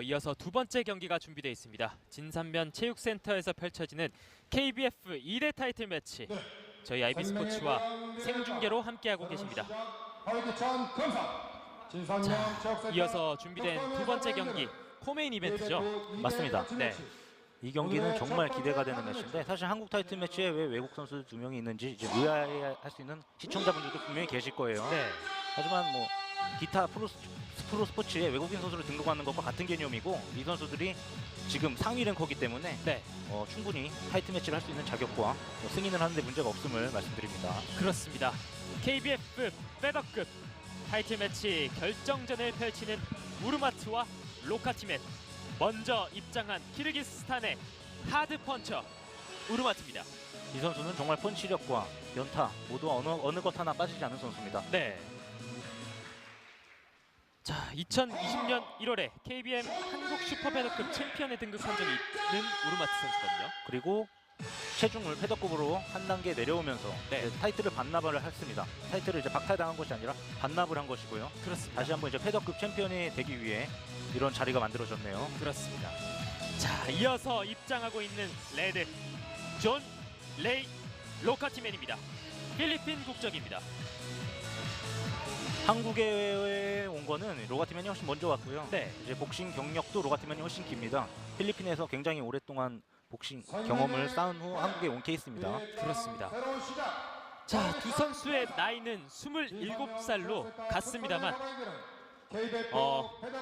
이어서 두 번째 경기가 준비되어 있습니다. 진산면 체육센터에서 펼쳐지는 KBF 2대 타이틀 매치. 저희 IB스포츠와 생중계로 함께하고 계십니다. 자, 이어서 준비된 두 번째 경기 코메인 이벤트죠. 맞습니다. 네, 이 경기는 정말 기대가 되는 매치인데 사실 한국 타이틀 매치에 왜 외국 선수 두 명이 있는지 이제 의아해할 수 있는 시청자분들도 분명히 계실 거예요. 네, 하지만 뭐 기타 프로 스포츠에 외국인 선수를 등록하는 것과 같은 개념이고 이 선수들이 지금 상위 랭커이기 때문에 네, 충분히 타이틀 매치를 할 수 있는 자격과 승인을 하는데 문제가 없음을 말씀드립니다. 그렇습니다. KBF 페더급 타이틀 매치 결정전을 펼치는 우르마트와 로카티멧. 먼저 입장한 키르기스스탄의 하드 펀처 우르마트입니다. 이 선수는 정말 펀치력과 연타 모두 어느 것 하나 빠지지 않은 선수입니다. 네. 자, 2020년 1월에 KBM 한국 슈퍼패더급 챔피언에 등극한 적이 있는 우르마트 선수거든요. 그리고 체중을 패더급으로 한 단계 내려오면서 네. 이제 타이틀을 반납을 했습니다. 타이틀을 이제 박탈당한 것이 아니라 반납을 한 것이고요. 그렇습니다. 다시 한번 이제 패더급 챔피언이 되기 위해 이런 자리가 만들어졌네요. 그렇습니다. 자, 이어서 입장하고 있는 레드 존 레이 로카티맨입니다. 필리핀 국적입니다. 한국에 온 거는 로가티맨이 훨씬 먼저 왔고요. 네. 이제 복싱 경력도 로가티맨이 훨씬 깁니다. 필리핀에서 굉장히 오랫동안 복싱 경험을 쌓은 후 한국에 온 케이스입니다. 그렇습니다. 자, 두 선수의 나이는 27살로 같습니다만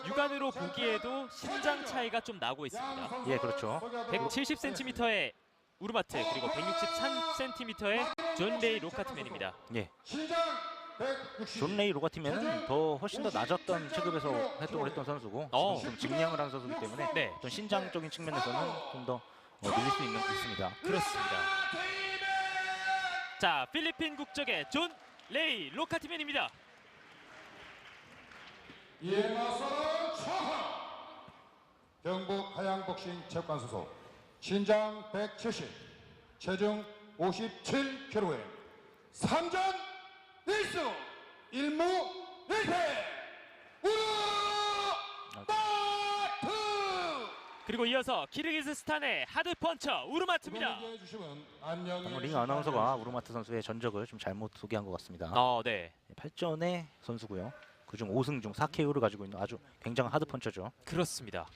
육안으로 보기에도 신장 차이가 좀 나고 있습니다. 예, 그렇죠. 170cm의 우르마트 그리고 163cm의 존 레이 로카티맨입니다. 예. 존 레이 로가티맨은 훨씬 더 낮았던 체급에서 활동을 했던 선수고 지금 좀 증량을 한 선수이기 때문에 네. 좀 신장적인 측면에서는 좀 더 늘릴 수 있습니다. 그렇습니다. 자, 필리핀 국적의 존 레이 로카티맨입니다. 이에 맞서는 차하 경북 하양복싱 체육관 소속 신장 170 체중 57kg 3전 1승 1무 1패 우르마트. 그리고 이어서 키르기스스탄의 하드 펀처 우르마트입니다. 링 아나운서가 우르마트 선수의 전적을 좀 잘못 소개한 것 같습니다. 네. 8전의 선수고요. 그중 5승 중 4KO를 가지고 있는 아주 굉장한 하드 펀처죠. 그렇습니다.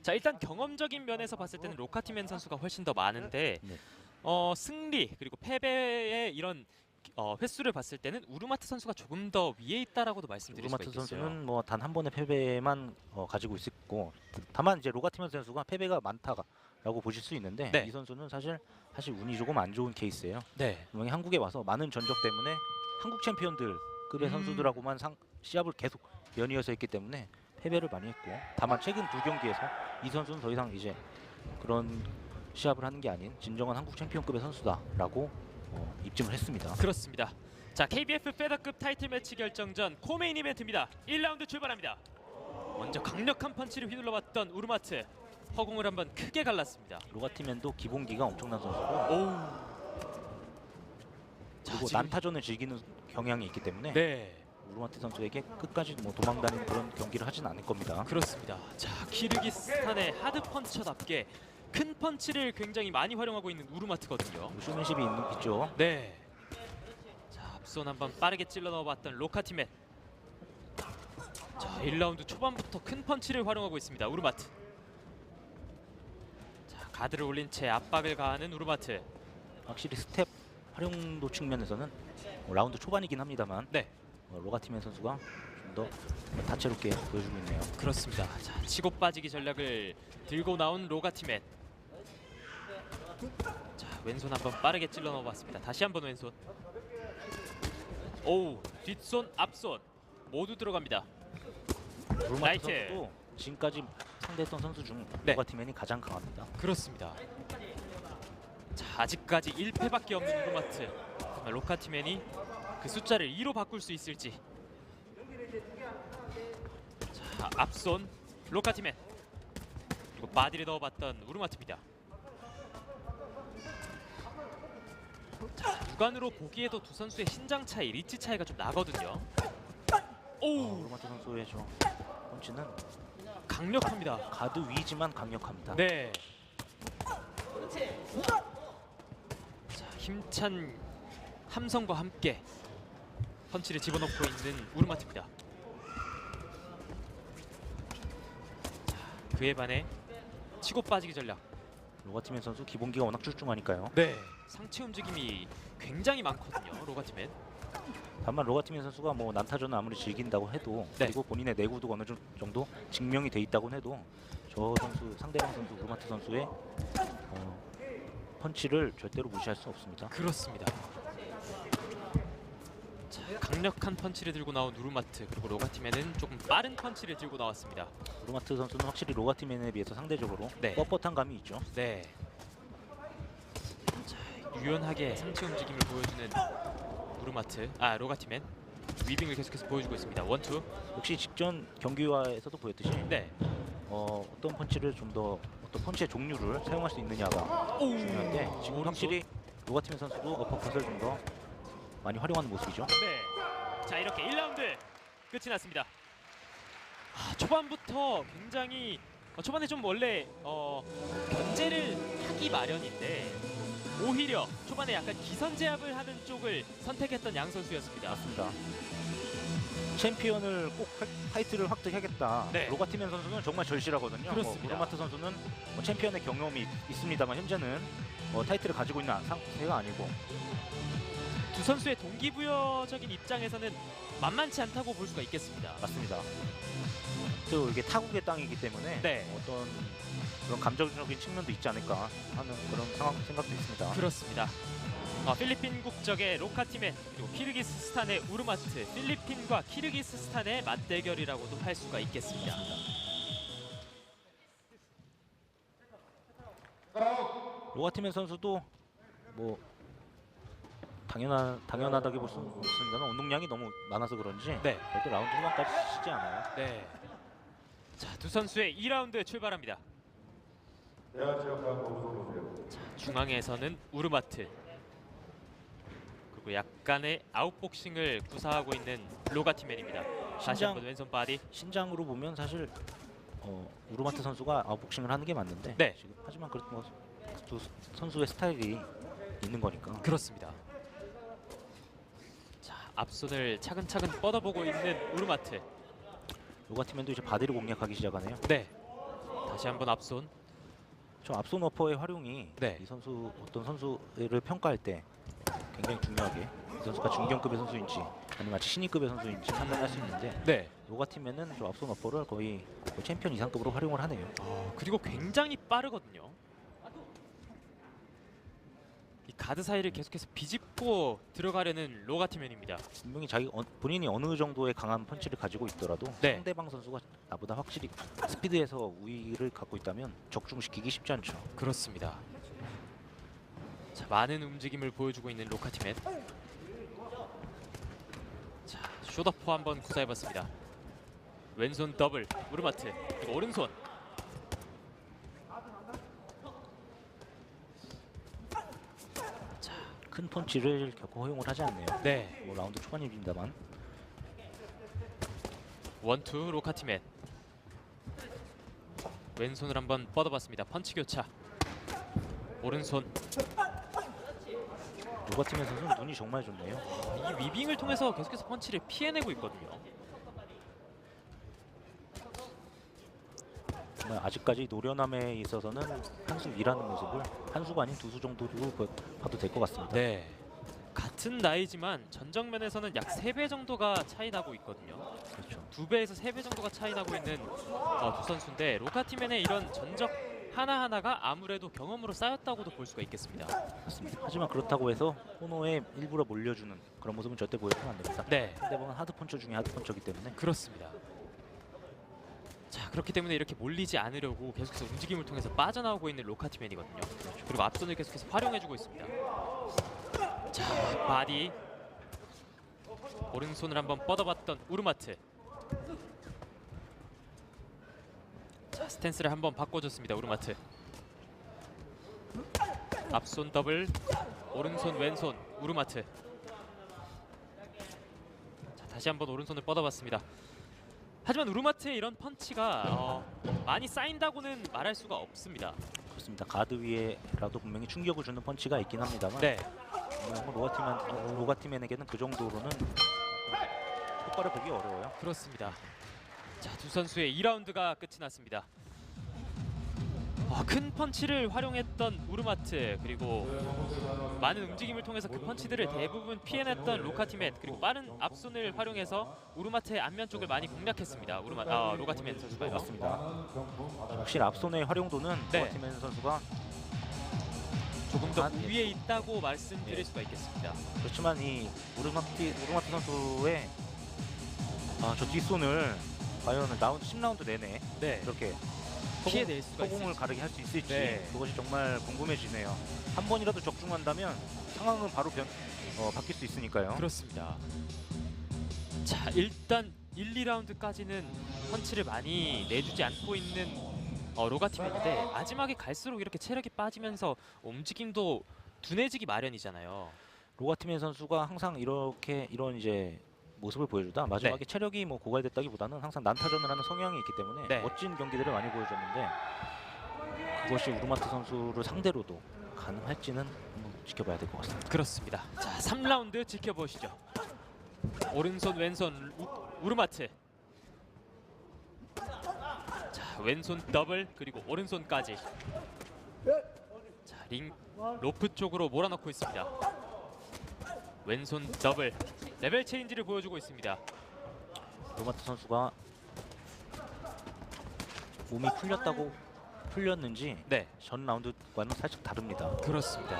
자, 일단 경험적인 면에서 봤을 때는 로카티맨 선수가 훨씬 더 많은데 네. 승리 그리고 패배의 이런 횟수를 봤을 때는 우르마트 선수가 조금 더 위에 있다라고도 말씀드릴 수가 우르마트 있겠어요. 선수는 뭐 단 한 번의 패배만 가지고 있고 다만 이제 로가티맨 선수가 패배가 많다라고 보실 수 있는데 네. 이 선수는 사실 운이 조금 안 좋은 케이스예요. 네. 분명히 한국에 와서 많은 전적 때문에 한국 챔피언들급의 선수들하고만 시합을 계속 연이어서 했기 때문에 패배를 많이 했고 다만 최근 두 경기에서 이 선수는 더 이상 이제 그런 시합을 하는 게 아닌 진정한 한국 챔피언급의 선수다라고 입증을 했습니다. 그렇습니다. 자, KBF 페더급 타이틀 매치 결정전 코메인 이벤트입니다. 1라운드 출발합니다. 먼저 강력한 펀치를 휘둘러봤던 우르마트 허공을 한번 크게 갈랐습니다. 로가티맨도 기본기가 엄청난 선수고 그리고 지금 난타전을 즐기는 경향이 있기 때문에 네, 우르마트 선수에게 끝까지 뭐 도망다니는 그런 경기를 하진 않을 겁니다. 그렇습니다. 자, 키르기스탄의 하드 펀처답게 큰 펀치를 굉장히 많이 활용하고 있는 우르마트거든요. 쇼맨십이 있죠. 네. 자, 앞손 한번 빠르게 찔러 넣어봤던 로카티맨. 자, 1라운드 초반부터 큰 펀치를 활용하고 있습니다. 우르마트. 자, 가드를 올린 채 압박을 가하는 우르마트. 확실히 스텝 활용도 측면에서는 라운드 초반이긴 합니다만 네, 로가티맨 선수가 좀 더 다채롭게 보여주고 있네요. 그렇습니다. 자, 치고 빠지기 전략을 들고 나온 로가티맨. 자, 왼손 한번 빠르게 찔러 넣어봤습니다. 다시 한번 왼손. 오우, 뒷손, 앞손 모두 들어갑니다. 우르마트 라이트. 선수도 지금까지 상대했던 선수 중 네. 로가티맨이 가장 강합니다. 그렇습니다. 자, 아직까지 1패밖에 없는 우르마트. 정말 로카티맨이 그 숫자를 2로 바꿀 수 있을지. 자, 앞손 로카티맨. 그리고 바디를 넣어봤던 우르마트입니다. 자, 육안으로 보기에도 두 선수의 신장 차이, 리치 차이가 좀 나거든요. 오, 우르마트 선수의 저 펀치는 강력합니다. 가드 위지만 강력합니다. 네. 자, 힘찬 함성과 함께 펀치를 집어넣고 있는 우르마트입니다. 자, 그에 반해 치고 빠지기 전략. 로가티맨 선수 기본기가 워낙 출중하니까요. 네. 상체 움직임이 굉장히 많거든요. 로가티맨. 다만 로가티맨 선수가 뭐 난타전을 아무리 즐긴다고 해도 네. 그리고 본인의 내구도가 어느 정도 증명이 돼 있다고는 해도 저 선수 상대방 선수 우르마트 선수의 펀치를 절대로 무시할 수 없습니다. 그렇습니다. 자, 강력한 펀치를 들고 나온 우르마트, 그리고 로가티맨은 조금 빠른 펀치를 들고 나왔습니다. 우르마트 선수는 확실히 로가티맨에 비해서 상대적으로 네. 뻣뻣한 감이 있죠. 네. 자, 유연하게 상체 움직임을 보여주는 로가티맨. 위빙을 계속해서 보여주고 있습니다. 원투. 역시 직전 경기화에서도 보였듯이 네. 어떤 펀치를 좀 더 어떤 펀치의 종류를 사용할 수 있느냐가 중요한데 지금 오른손. 확실히 로가티맨 선수도 어퍼컷을 좀 더 많이 활용하는 모습이죠. 네. 자, 이렇게 1라운드 끝이 났습니다. 초반부터 굉장히 초반에 좀 원래 견제를 하기 마련인데 오히려 초반에 약간 기선 제압을 하는 쪽을 선택했던 양 선수였습니다. 맞습니다. 챔피언을 꼭 타이틀을 획득하겠다. 네. 로가티맨 선수는 정말 절실하거든요. 그렇습니다. 우르마트 선수는 챔피언의 경험이 있습니다만 현재는 타이틀을 가지고 있는 상태가 아니고 두 선수의 동기부여적인 입장에서는 만만치 않다고 볼 수가 있겠습니다. 맞습니다. 또 이게 타국의 땅이기 때문에 네. 어떤 그런 감정적인 측면도 있지 않을까 하는 그런 생각도 있습니다. 그렇습니다. 필리핀 국적의 로카티맨, 그리고 키르기스스탄의 우르마트, 필리핀과 키르기스스탄의 맞대결이라고도 할 수가 있겠습니다. 로가티맨 선수도 뭐 당연하다고 볼 수는 없습니다만 운동량이 너무 많아서 그런지 네. 절대 라운드 후반까지 쉬지 않아요. 네. 자, 두 선수의 2라운드 출발합니다. 자, 중앙에서는 우르마트, 그리고 약간의 아웃복싱을 구사하고 있는 로가티맨입니다. 다시 한번 왼손 바디. 신장으로 보면 사실 우르마트 선수가 아웃복싱을 하는 게 맞는데 네. 지금 하지만 두 선수의 스타일이 있는 거니까. 그렇습니다. 자, 앞손을 차근차근 뻗어보고 있는 우르마트. 로가티맨도 이제 바디를 공략하기 시작하네요. 네. 다시 한번 앞손. 저 앞손 어퍼의 활용이 네. 이 선수 어떤 선수를 평가할 때 굉장히 중요하게 이 선수가 중견급의 선수인지 아니면 아직 신인급의 선수인지 판단할 수 있는데 네. 로가티맨은 저 앞손 어퍼를 거의 챔피언 이상급으로 활용을 하네요. 그리고 굉장히 빠르거든요. 이 가드 사이를 계속해서 비집고 들어가려는 로가티맨입니다. 분명히 본인이 어느 정도의 강한 펀치를 가지고 있더라도 네. 상대방 선수가 나보다 확실히 스피드에서 우위를 갖고 있다면 적중시키기 쉽지 않죠. 그렇습니다. 자, 많은 움직임을 보여주고 있는 로카티맨. 자, 숏어퍼 한번 구사해봤습니다. 왼손 더블 우르마트, 그리고 오른손. 큰 펀치를 결코 허용을 하지 않네요. 네. 뭐 라운드 초반입니다만 원투 로카티맨. 왼손을 한번 뻗어봤습니다. 펀치 교차. 오른손. 로가티맨 선수는 눈이 정말 좋네요. 이 위빙을 통해서 계속해서 펀치를 피해내고 있거든요. 정말 아직까지 노련함에 있어서는 한 수 위라는 모습을 한 수가 아닌 두 수 정도로 봐도 될 것 같습니다. 네. 같은 나이지만 전정면에서는 약 3배 정도가 차이 나고 있거든요. 그렇죠. 2배에서 3배 정도가 차이 나고 있는 두 선수인데 로카티맨의 이런 전적 하나하나가 아무래도 경험으로 쌓였다고도 볼 수가 있겠습니다. 맞습니다. 하지만 그렇다고 해서 코너에 일부러 몰려주는 그런 모습은 절대 보여서는 안 됩니다. 네. 상대방은 하드 펀처 중에 하드 펀처이기 때문에 그렇습니다. 자, 그렇기 때문에 이렇게 몰리지 않으려고 계속해서 움직임을 통해서 빠져나오고 있는 로카티맨이거든요. 그리고 앞손을 계속해서 활용해주고 있습니다. 자, 바디. 오른손을 한번 뻗어봤던 우르마트. 자, 스탠스를 한번 바꿔줬습니다. 우르마트. 앞손 더블, 오른손 왼손 우르마트. 자, 다시 한번 오른손을 뻗어봤습니다. 하지만 우르마트의 이런 펀치가 많이 쌓인다고는 말할 수가 없습니다. 그렇습니다. 가드 위에라도 분명히 충격을 주는 펀치가 있긴 합니다만 네, 로가티맨에게는 그 정도로는 효과를 보기 어려워요. 그렇습니다. 자, 두 선수의 2라운드가 끝이 났습니다. 큰 펀치를 활용했던 우르마트, 그리고 많은 움직임을 통해서 그 펀치들을 대부분 피해냈던 로카티맨, 그리고 빠른 앞손을 활용해서 우르마트의 안면 쪽을 많이 공략했습니다. 로카티맨 선수가요. 맞습니다. 확실히 앞손의 활용도는 네. 로가티맨 선수가 조금 더 위에 있다고 말씀드릴 수가 있겠습니다. 그렇지만 이 우르마트 선수의 저 뒷손을 과연 라운드 10라운드 내내 네, 이렇게 피해낼 수가 허공을 있을지. 가르게 할 수 있을지 네. 그것이 정말 궁금해지네요. 한 번이라도 적중한다면 상황은 바로 바뀔 수 있으니까요. 그렇습니다. 자, 일단 1, 2라운드까지는 펀치를 많이 내주지 않고 있는 로가티맨인데 마지막에 갈수록 이렇게 체력이 빠지면서 움직임도 둔해지기 마련이잖아요. 로가티맨 선수가 항상 이런 이제 모습을 보여주다 마지막에 네. 체력이 뭐 고갈됐다기보다는 항상 난타전을 하는 성향이 있기 때문에 네. 멋진 경기들을 많이 보여줬는데 그것이 우르마트 선수를 상대로도 가능할지는 한번 지켜봐야 될 것 같습니다. 그렇습니다. 자, 3라운드 지켜보시죠. 오른손 왼손 우르마트. 자, 왼손 더블 그리고 오른손까지. 자, 링 로프 쪽으로 몰아넣고 있습니다. 왼손 더블 레벨 체인지를 보여주고 있습니다. 우르마트 선수가 몸이 풀렸는지 네, 전 라운드와는 살짝 다릅니다. 그렇습니다.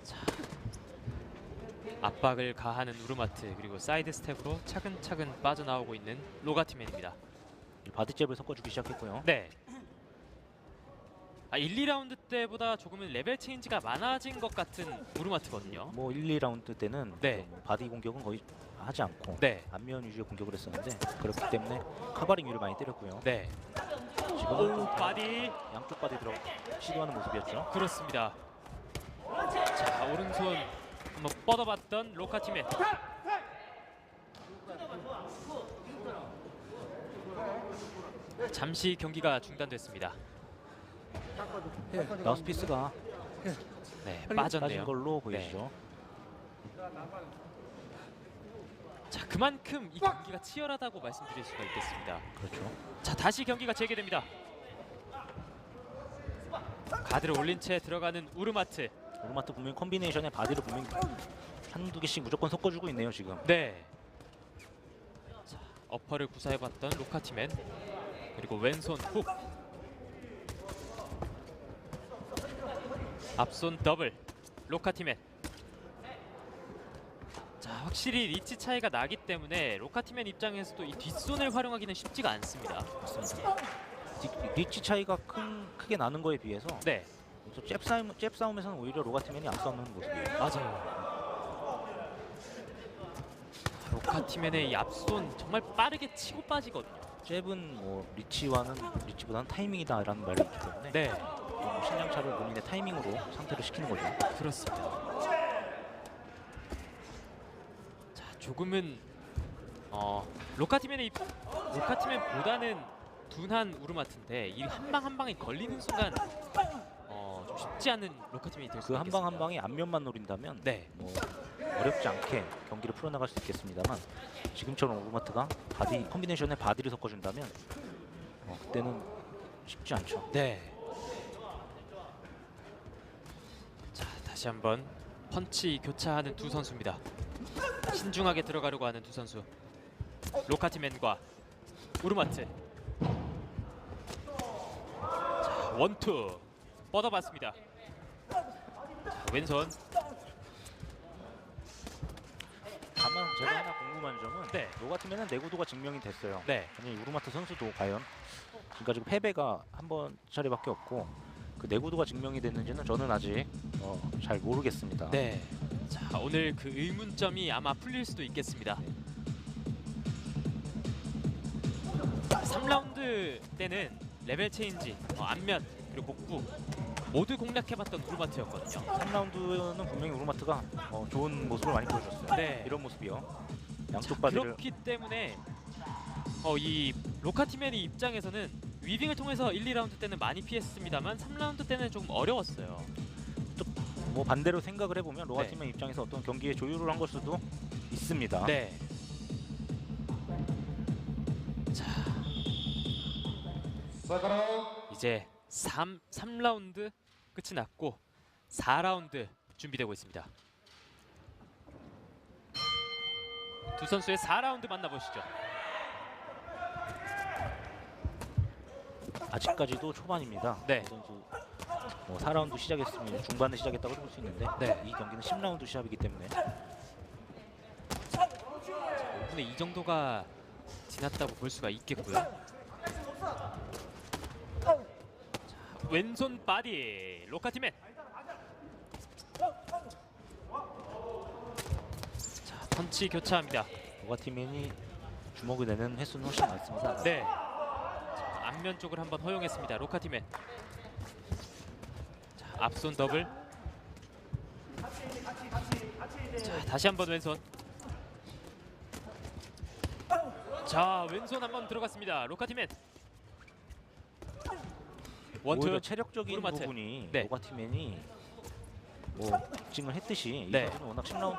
자, 압박을 가하는 우르마트, 그리고 사이드 스텝으로 차근차근 빠져나오고 있는 로가티맨입니다. 바디잽을 섞어주기 시작했고요. 네. 1, 2라운드 때보다 조금은 레벨 체인지가 많아진 것 같은 우르마트거든요. 뭐 1, 2라운드 때는 네. 뭐 바디 공격은 거의 하지 않고 네. 안면 위주의 공격을 했었는데 그렇기 때문에 카바링 위를 많이 때렸고요. 네. 지금은 오, 바디. 양쪽 바디 들어 시도하는 모습이었죠. 그렇습니다. 자, 오른손 한번 뻗어봤던 로카티맨. 잠시 경기가 중단됐습니다. 마우스피스가 네, 빠진 빠졌네요. 걸로 보이시죠. 자, 그만큼 이 경기가 치열하다고 말씀드릴 수가 있겠습니다. 그렇죠. 자, 다시 경기가 재개됩니다. 가드를 올린 채 들어가는 우르마트. 우르마트 분명히 콤비네이션에 바디를 분명히 한두 개씩 무조건 섞어주고 있네요 지금. 네. 자, 어퍼를 구사해봤던 로카티맨, 그리고 왼손 훅, 앞손 더블 로카티맨. 자, 확실히 리치 차이가 나기 때문에 로카티맨 입장에서도 이 뒷손을 활용하기는 쉽지가 않습니다. 맞습니다. 리치 차이가 크게 나는 거에 비해서 네, 잽 싸움에서는 오히려 로가티맨이 앞서는 모습이에요. 맞아요. 로카티맨의 이 앞손 정말 빠르게 치고 빠지거든요. 잽은 뭐 리치보다는 타이밍이다라는 말이 있기 때문에 네, 좀 신장차를 본인의 타이밍으로 상태를 시키는 거죠. 그렇습니다. 자, 조금은 로카티맨보다는 둔한 우르마트인데 이 한 방 한 방에 걸리는 순간 좀 쉽지 않은 로카티맨이 될 그 수가 한 있겠습니다. 방 한 방이 앞면만 노린다면 네, 뭐 어렵지 않게 경기를 풀어나갈 수 있겠습니다만 지금처럼 우르마트가 바디 콤비네이션에 바디를 섞어준다면 그때는 쉽지 않죠. 네. 자, 다시 한번 펀치 교차하는 두 선수입니다. 신중하게 들어가려고 하는 두 선수. 로카티맨과 우르마트. 자, 원투 뻗어봤습니다. 자, 왼손. 다만 제가 하나 궁금한 점은 네. 로가티맨은 내구도가 증명이 됐어요. 네, 아니 우르마트 선수도 과연 지금까지 패배가 한 번 차례밖에 없고 그 내구도가 증명이 됐는지는 저는 아직 잘 모르겠습니다. 네. 자, 오늘 그 의문점이 아마 풀릴 수도 있겠습니다. 3라운드 때는 레벨 체인지, 안면 그리고 복부 모두 공략해봤던 우르마트였거든요. 3라운드는 분명히 우르마트가 좋은 모습을 많이 보여줬어요. 네. 이런 모습이요. 양쪽 자, 바디를 그렇기 때문에 이 로카티맨의 입장에서는 위빙을 통해서 1, 2라운드 때는 많이 피했습니다만 3라운드 때는 좀 어려웠어요. 뭐 반대로 생각을 해보면 네. 로가팀의 입장에서 어떤 경기에 조율을 한 걸 수도 있습니다. 네. 자, 세컨라운드 이제 3라운드 끝이 났고 4라운드 준비되고 있습니다. 두 선수의 4라운드 만나보시죠. 아직까지도 초반입니다. 네. 두 선수 4라운드 시작했으면 중반에 시작했다고 볼 수 있는데 네. 이 경기는 10라운드 시합이기 때문에 5분의 2 정도가 지났다고 볼 수가 있겠고요. 자, 왼손 바디 로카티맨. 자, 펀치 교차합니다. 로가팀이 주먹을 내는 횟수는 훨씬 많습니다. 네. 자, 앞면 쪽을 한번 허용했습니다. 로카티맨. 자, 앞손 더블. 자, 다시 한번 왼손. 자, 왼손 한번 들어갔습니다. 로카티맨. 원투. 오히려 체력적인 오르마트. 부분이 네. 로가팀이 뭐 특징을 했듯이 네. 이 선수는 워낙 10라운드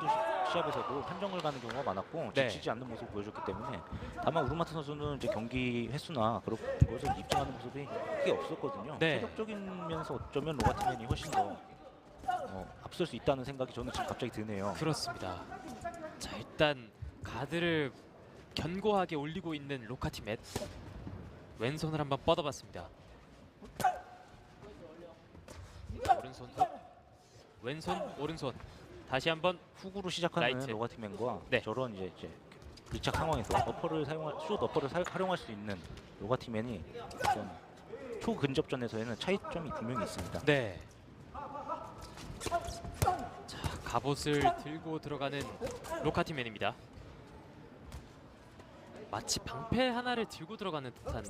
시합에서도 판정을 가는 경우가 많았고 네. 지치지 않는 모습을 보여줬기 때문에 다만 우르마트 선수는 이제 경기 횟수나 그런 것을 입증하는 모습이 크게 없었거든요. 네. 체력적인 면에서 어쩌면 로가팀이 훨씬 더 앞설 수 있다는 생각이 저는 지금 갑자기 드네요. 그렇습니다. 자, 일단 가드를 견고하게 올리고 있는 로카티맨. 왼손을 한번 뻗어봤습니다. 오른손 훅. 왼손 오른손. 다시 한번 훅으로 시작하는 라이트. 로가팀맨과 네. 저런 이제 밀착 상황에서 슛 어퍼를 활용할 수 있는 로가팀맨이 어떤 초근접전에서는 차이점이 분명히 있습니다. 네. 자, 갑옷을 들고 들어가는 로카티맨입니다. 마치 방패 하나를 들고 들어가는 듯한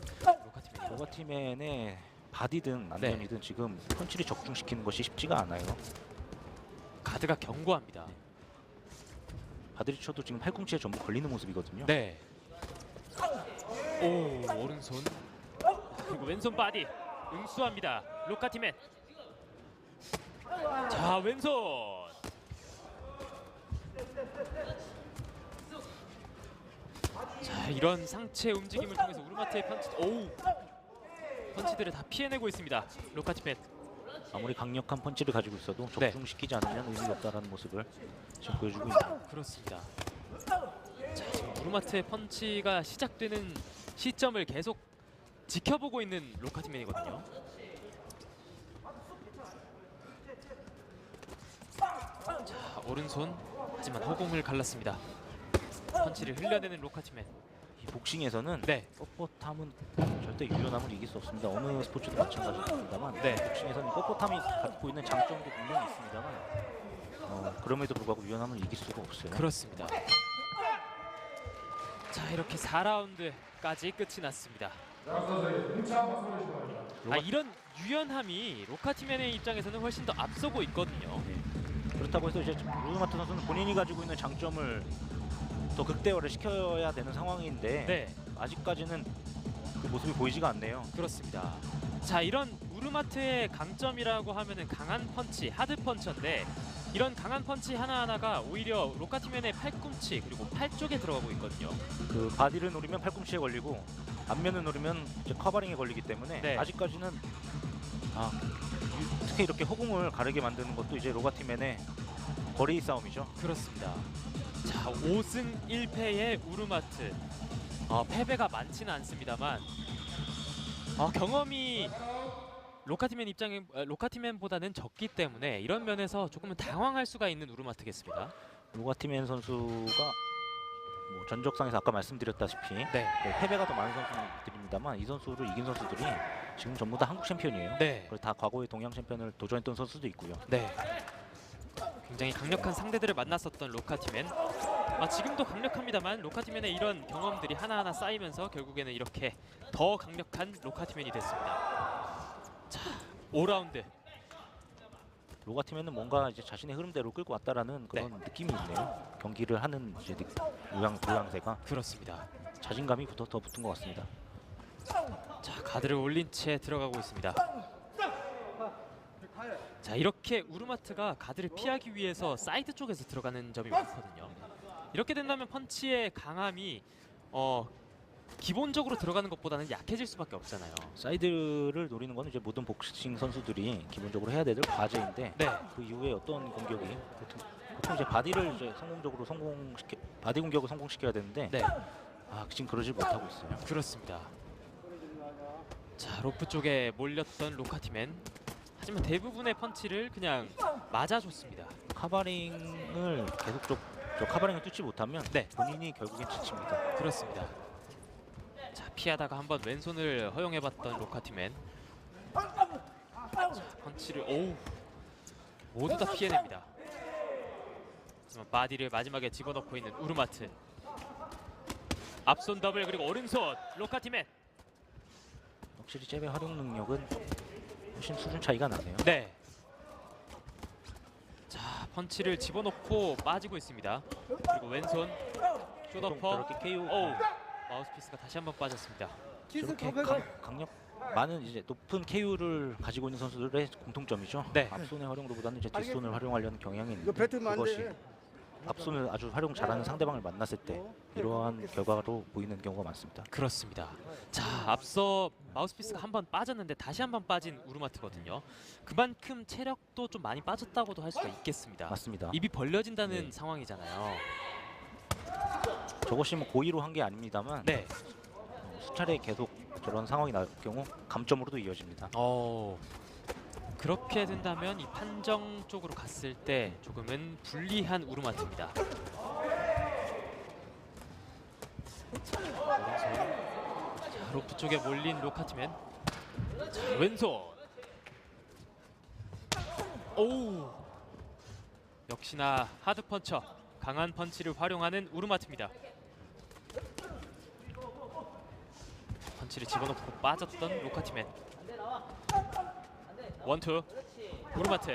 로카티맨. 로가팀맨의 바디든 안면이든 지금 펀치를 적중시키는 것이 쉽지가 않아요. 가드가 견고합니다. 바디를 쳐도 지금 팔꿈치에 전부 걸리는 모습이거든요. 네. 오, 오른손. 그리고 왼손 바디. 응수합니다. 로카티맨. 자, 왼손. 자, 이런 상체 움직임을 통해서 우르마트의 펀치들을 다 피해내고 있습니다. 로카티맨. 아무리 강력한 펀치를 가지고 있어도 네. 적중시키지 않으면 의미가 없다라는 모습을 지금 보여주고 있는. 그렇습니다. 자, 지금 우르마트의 펀치가 시작되는 시점을 계속 지켜보고 있는 로카티맨이거든요. 자, 오른손. 하지만 허공을 갈랐습니다. 펀치를 흘려내는 로카티맨. 이 복싱에서는 네. 뻣뻣함은 절대 유연함을 이길 수 없습니다. 어느 스포츠도 마찬가지입니다만 네. 복싱에서는 뻣뻣함이 갖고 있는 장점도 분명히 있습니다만 그럼에도 불구하고 유연함을 이길 수가 없어요. 그렇습니다. 자, 이렇게 4라운드까지 끝이 났습니다. 이런 유연함이 로카티맨의 입장에서는 훨씬 더 앞서고 있거든요. 네. 그렇다고 해서 이제 우르마트 선수는 본인이 가지고 있는 장점을 더 극대화를 시켜야 되는 상황인데 네. 아직까지는 그 모습이 보이지가 않네요. 그렇습니다. 자, 이런 우르마트의 강점이라고 하면은 강한 펀치, 하드 펀처인데 이런 강한 펀치 하나하나가 오히려 로카티맨의 팔꿈치 그리고 팔 쪽에 들어가고 있거든요. 그 바디를 노리면 팔꿈치에 걸리고 앞면을 노리면 이제 커버링에 걸리기 때문에 네. 아직까지는 특히 이렇게 허공을 가르게 만드는 것도 이제 로가티맨의 거리 싸움이죠. 그렇습니다. 자, 5승 1패의 우르마트. 패배가 많지는 않습니다만 경험이 로카티맨보다는 적기 때문에 이런 면에서 조금은 당황할 수가 있는 우르마트겠습니다. 로가티맨 선수가 뭐 전적상에서 아까 말씀드렸다시피 네. 패배가 더 많은 선수들입니다만 이 선수를 이긴 선수들이 지금 전부 다 한국 챔피언이에요. 네. 그리고 다 과거의 동양 챔피언을 도전했던 선수도 있고요. 네. 굉장히 강력한 상대들을 만났었던 로카티맨. 지금도 강력합니다만 로카티맨의 이런 경험들이 하나하나 쌓이면서 결국에는 이렇게 더 강력한 로카티맨이 됐습니다. 자, 5라운드. 로가팀에는 뭔가 이제 자신의 흐름대로 끌고 왔다라는 그런 느낌이 있네요. 경기를 하는 이제 모양새가 그렇습니다. 자신감이 더 붙은 것 같습니다. 자, 가드를 올린 채 들어가고 있습니다. 자, 이렇게 우르마트가 가드를 피하기 위해서 사이드 쪽에서 들어가는 점이 많거든요. 이렇게 된다면 펀치의 강함이 기본적으로 들어가는 것보다는 약해질 수밖에 없잖아요. 사이드를 노리는 건 이제 모든 복싱 선수들이 기본적으로 해야 될 과제인데 네. 그 이후에 어떤 공격이 보통 이제 바디를 이제 바디 공격을 성공시켜야 되는데 네, 지금 그러지 못하고 있어요. 그렇습니다. 자, 로프 쪽에 몰렸던 로카티맨. 하지만 대부분의 펀치를 그냥 맞아줬습니다. 카바링을 계속 저 카바링을 뚫지 못하면 네. 본인이 결국엔 지칩니다. 그렇습니다. 자, 피하다가 한번 왼손을 허용해봤던 로카티맨. 자, 펀치를 모두 다 피해냅니다. 하지만 바디를 마지막에 집어넣고 있는 우르마트. 앞손 더블 그리고 오른손 로카티맨. 확실히 잽의 활용 능력은 훨씬 수준 차이가 나네요. 네. 자, 펀치를 집어넣고 빠지고 있습니다. 그리고 왼손 쇼더퍼. 저렇게 KO 마우스피스가 다시 한번 빠졌습니다. 저렇게 강력 많은 이제 높은 KO를 가지고 있는 선수들의 공통점이죠. 네. 앞손의 활용도보다는 이제 뒷손을 활용하려는 경향이 이거 있는데 뱉으면 안 그것이 돼. 앞손을 아주 활용 잘하는 상대방을 만났을 때 이러한 결과로 보이는 경우가 많습니다. 그렇습니다. 자, 앞서 마우스피스가 한번 빠졌는데 다시 한번 빠진 우르마트거든요. 그만큼 체력도 좀 많이 빠졌다고도 할 수가 있겠습니다. 맞습니다. 입이 벌려진다는 네. 상황이잖아요. 저것이 뭐 고의로 한 게 아닙니다만 네. 수차례 계속 저런 상황이 나올 경우 감점으로도 이어집니다. 그렇게 된다면 이 판정 쪽으로 갔을 때 조금은 불리한 우르마트입니다. 오른손. 자, 로프 쪽에 몰린 로카티맨. 자, 왼손. 역시나 하드 펀처, 강한 펀치를 활용하는 우르마트입니다. 펀치를 집어넣고 빠졌던 로카티맨. 원투. 우르마트.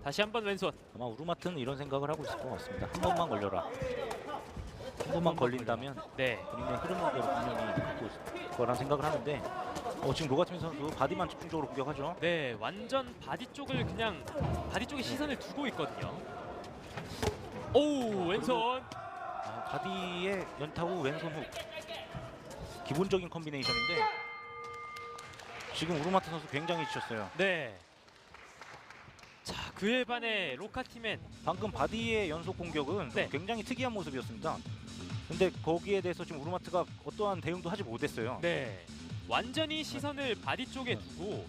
다시 한번 왼손. 아마 우르마트는 이런 생각을 하고 있을 것 같습니다. 한 번만 걸려라. 한 번만 걸린다면 네. 본인의 흐름대로 분명히 갖고 있을 거란 생각을 하는데 지금 로가팀 선수 바디만 집중적으로 공격하죠. 네, 완전 바디 쪽을 그냥 바디 쪽에 시선을 두고 있거든요. 왼손. 바디에 연타 후 왼손 훅. 기본적인 콤비네이션인데 지금 우르마트 선수 굉장히 지쳤어요. 네. 자, 그에 반해 로카티맨. 방금 바디의 연속 공격은 네. 굉장히 특이한 모습이었습니다. 근데 거기에 대해서 지금 우르마트가 어떠한 대응도 하지 못했어요. 네. 완전히 시선을 바디 쪽에 두고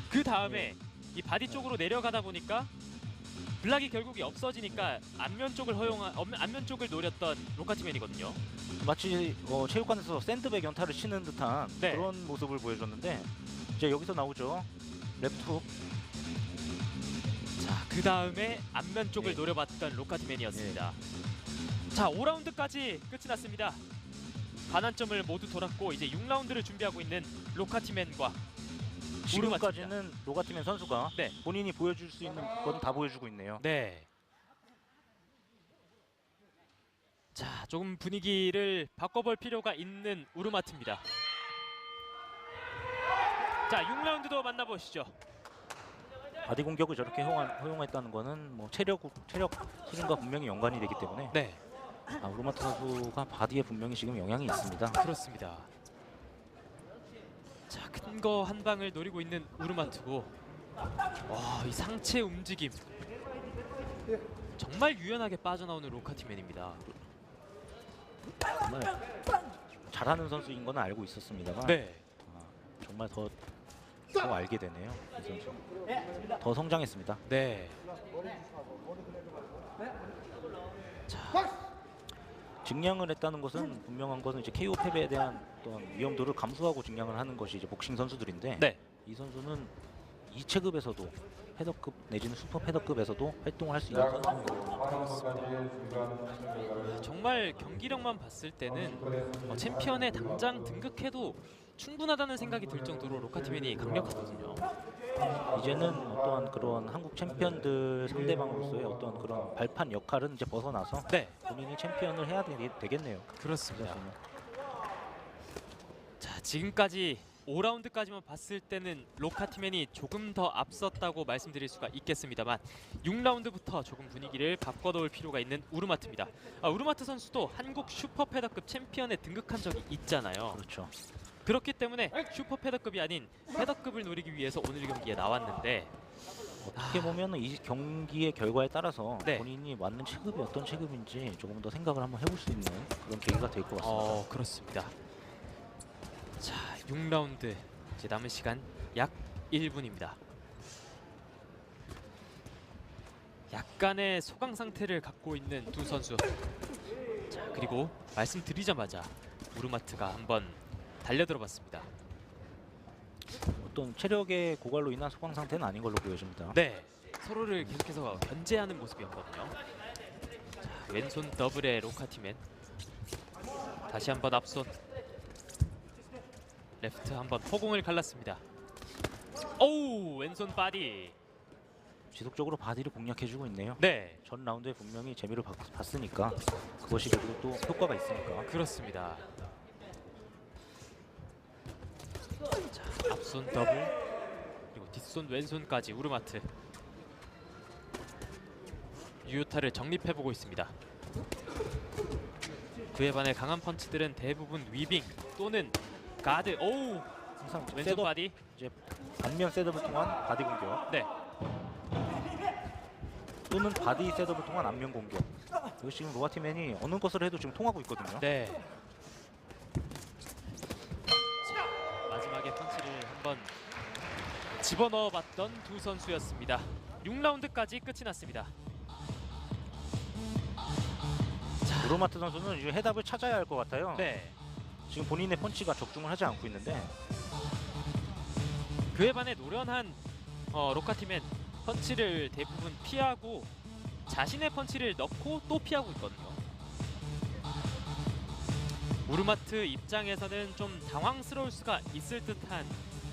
그 다음에 이 바디 쪽으로 내려가다 보니까 블락이 결국이 없어지니까 앞면 쪽을 노렸던 로카티맨이거든요. 마치 체육관에서 샌드백 연타를 치는 듯한 네. 그런 모습을 보여줬는데 이제 여기서 나오죠. 레프트 훅. 자, 그 다음에 앞면 쪽을 네. 노려봤던 로카티맨이었습니다. 자, 5라운드까지 끝이 났습니다. 반환점을 모두 돌았고 이제 6라운드를 준비하고 있는 로카티맨과 지금까지는 로가티맨 선수가 네. 본인이 보여줄 수 있는 건 다 보여주고 있네요. 네. 자, 조금 분위기를 바꿔볼 필요가 있는 우르마트입니다. 자, 6라운드도 만나보시죠. 바디 공격을 저렇게 허용했다는 거는 뭐 체력 수준과 분명히 연관이 되기 때문에 네, 우르마트 선수가 바디에 분명히 지금 영향이 있습니다. 그렇습니다. 자, 큰 거 한 방을 노리고 있는 우르마트고, 이 상체 움직임 정말 유연하게 빠져나오는 로카티맨입니다. 정말 잘하는 선수인 건 알고 있었습니다만 네, 정말 더 알게 되네요. 이 선수 더 성장했습니다. 네. 증량을 했다는 것은 분명한 것은 이제 KO 패배에 대한 어떤 위험도를 감수하고 증량을 하는 것이 이제 복싱 선수들인데 네. 이 선수는 2체급에서도 패더급 내지는 슈퍼 패더급에서도 활동을 할 수 있는 선수입니다. 정말 경기력만 봤을 때는 챔피언에 당장 등극해도 충분하다는 생각이 들 정도로 로카티맨이 강력하거든요. 이제는 어떠한 그런 한국 챔피언들 상대방으로서의 어떤 그런 발판 역할은 이제 벗어나서 네, 본인이 챔피언을 해야 되겠네요. 그렇습니다. 그래서는. 자, 지금까지 5라운드까지만 봤을 때는 로카티맨이 조금 더 앞섰다고 말씀드릴 수가 있겠습니다만 6라운드부터 조금 분위기를 바꿔놓을 필요가 있는 우르마트입니다. 우르마트 선수도 한국 슈퍼 패더급 챔피언에 등극한 적이 있잖아요. 그렇죠. 그렇기 때문에 슈퍼 패더급이 아닌 패더급을 노리기 위해서 오늘 경기에 나왔는데 어떻게 보면 이 경기의 결과에 따라서 네. 본인이 맞는 체급이 어떤 체급인지 조금 더 생각을 한번 해볼 수 있는 그런 계기가 될 것 같습니다. 그렇습니다. 자, 6라운드 이제 남은 시간 약 1분입니다. 약간의 소강 상태를 갖고 있는 두 선수. 자, 그리고 말씀드리자마자 우르마트가 한번 달려들어봤습니다. 어떤 체력의 고갈로 인한 소강 상태는 아닌 걸로 보여집니다. 네, 서로를 계속해서 견제하는 모습이었거든요. 자, 왼손 더블의 로카티맨. 다시 한번 앞손. 레프트 한번 포공을 갈랐습니다. 오우, 왼손 바디. 지속적으로 바디를 공략해주고 있네요. 네, 전 라운드에 분명히 재미를 봤으니까 그것이 그리고 또 효과가 있으니까. 그렇습니다. 자, 앞손 더블 그리고 뒷손 왼손까지 우르마트. 유효타를 정립해보고 있습니다. 그에 반해 강한 펀치들은 대부분 위빙 또는 가드. 오우, 항상 왼손 셋업, 바디. 이제 반면 셋업을 통한 바디 공격 네, 또는 바디 셋업을 통한 앞면 공격. 이거 지금 로카티맨이 어느 것을 해도 지금 통하고 있거든요. 네. 자, 마지막에 펀치를 한번 집어넣어봤던 두 선수였습니다. 6라운드까지 끝이 났습니다. 우르마트 선수는 이제 해답을 찾아야 할 것 같아요. 네, 지금 본인의 펀치가 적중을 하지 않고 있는데 그에 반해 노련한 로카티맨 펀치를 대부분 피하고 자신의 펀치를 넣고 또 피하고 있거든요. 우르마트 입장에서는 좀 당황스러울 수가 있을 듯한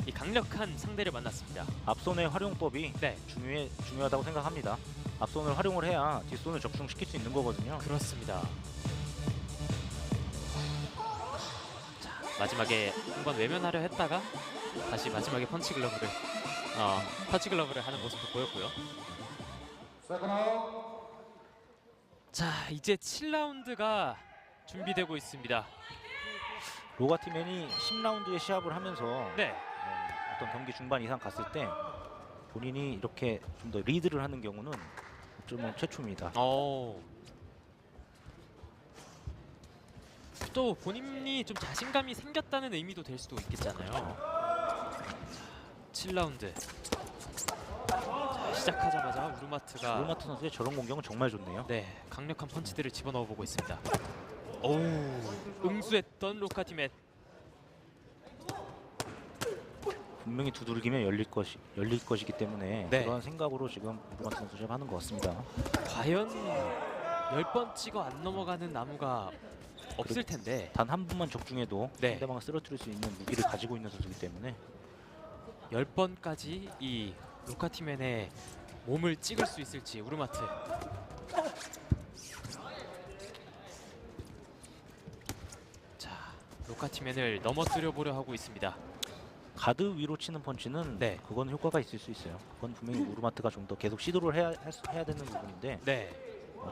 이 강력한 상대를 만났습니다. 앞손의 활용법이 네, 중요하다고 생각합니다. 앞손을 활용을 해야 뒷손을 적중시킬 수 있는 거거든요. 그렇습니다. 자, 마지막에 한번 외면하려 했다가 다시 마지막에 펀치 글러브를 하는 모습도 보였고요. 세컨 아웃. 자, 이제 7라운드가 준비되고 있습니다. 로카티맨이 10라운드에 시합을 하면서 네, 어떤 경기 중반 이상 갔을 때 본인이 이렇게 좀 더 리드를 하는 경우는 좀 최초입니다. 또 본인이 좀 자신감이 생겼다는 의미도 될 수도 있겠잖아요. 자, 7라운드. 자, 시작하자마자 우르마트가 우르마트 선수의 저런 공격은 정말 좋네요. 네, 강력한 펀치들을 집어넣어 보고 있습니다. 오우, 응수했던 로카티맨. 분명히 두들기면 열릴 것이기 때문에 네. 그런 생각으로 지금 우르마트 선수가 하는 것 같습니다. 과연 10번 찍어 안 넘어가는 나무가 없을 텐데 단 한 분만 적중해도 네. 상대방을 쓰러뜨릴 수 있는 무기를 가지고 있는 선수이기 때문에 10번까지 이 로카티맨의 몸을 찍을 수 있을지 우르마트. 자, 로카티맨을 넘어뜨려 보려 하고 있습니다. 가드 위로 치는 펀치는 네. 그건 효과가 있을 수 있어요. 그건 분명히 우르마트가 좀 더 계속 시도를 해야 되는 부분인데 네,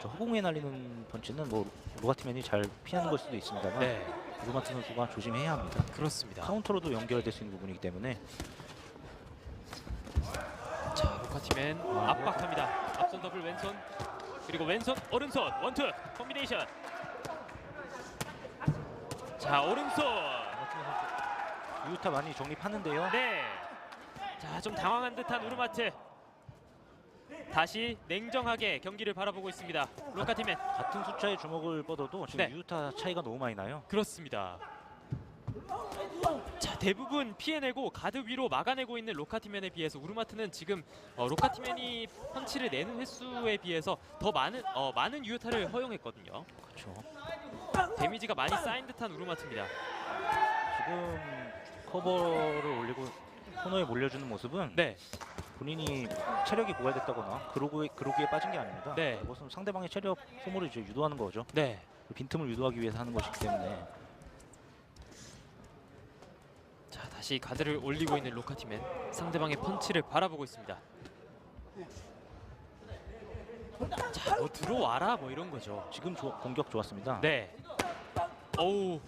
저 허공에 날리는 펀치는 뭐 로카티맨이 잘 피하는 걸 수도 있습니다만 네, 우르마트 선수가 조심해야 합니다. 그렇습니다. 카운터로도 연결될 수 있는 부분이기 때문에 자, 로카티맨 압박합니다. 앞손 더블 왼손 그리고 왼손 오른손 원투 콤비네이션. 자, 오른손. 유타 많이 정립하는데요. 네. 자, 좀 당황한 듯한 우르마트. 다시 냉정하게 경기를 바라보고 있습니다. 로카티맨. 같은 숫자의 주먹을 뻗어도 지금 네. 유타 차이가 너무 많이 나요. 그렇습니다. 자, 대부분 피해내고 가드 위로 막아내고 있는 로카티맨에 비해서 우르마트는 지금 로카티맨이 펀치를 내는 횟수에 비해서 더 많은 유효타를 허용했거든요. 그렇죠. 데미지가 많이 쌓인 듯한 우르마트입니다. 지금 커버를 올리고 코너에 몰려주는 모습은 네. 본인이 체력이 고갈됐다거나 그러기에 빠진 게 아닙니다. 네. 그것은 상대방의 체력 소모를 이제 유도하는 거죠. 네. 빈틈을 유도하기 위해서 하는 것이기 때문에. 자, 다시 가드를 올리고 있는 로카티맨. 상대방의 펀치를 바라보고 있습니다. 자, 뭐 들어와라 뭐 이런 거죠. 지금 공격 좋았습니다. 네. 오우.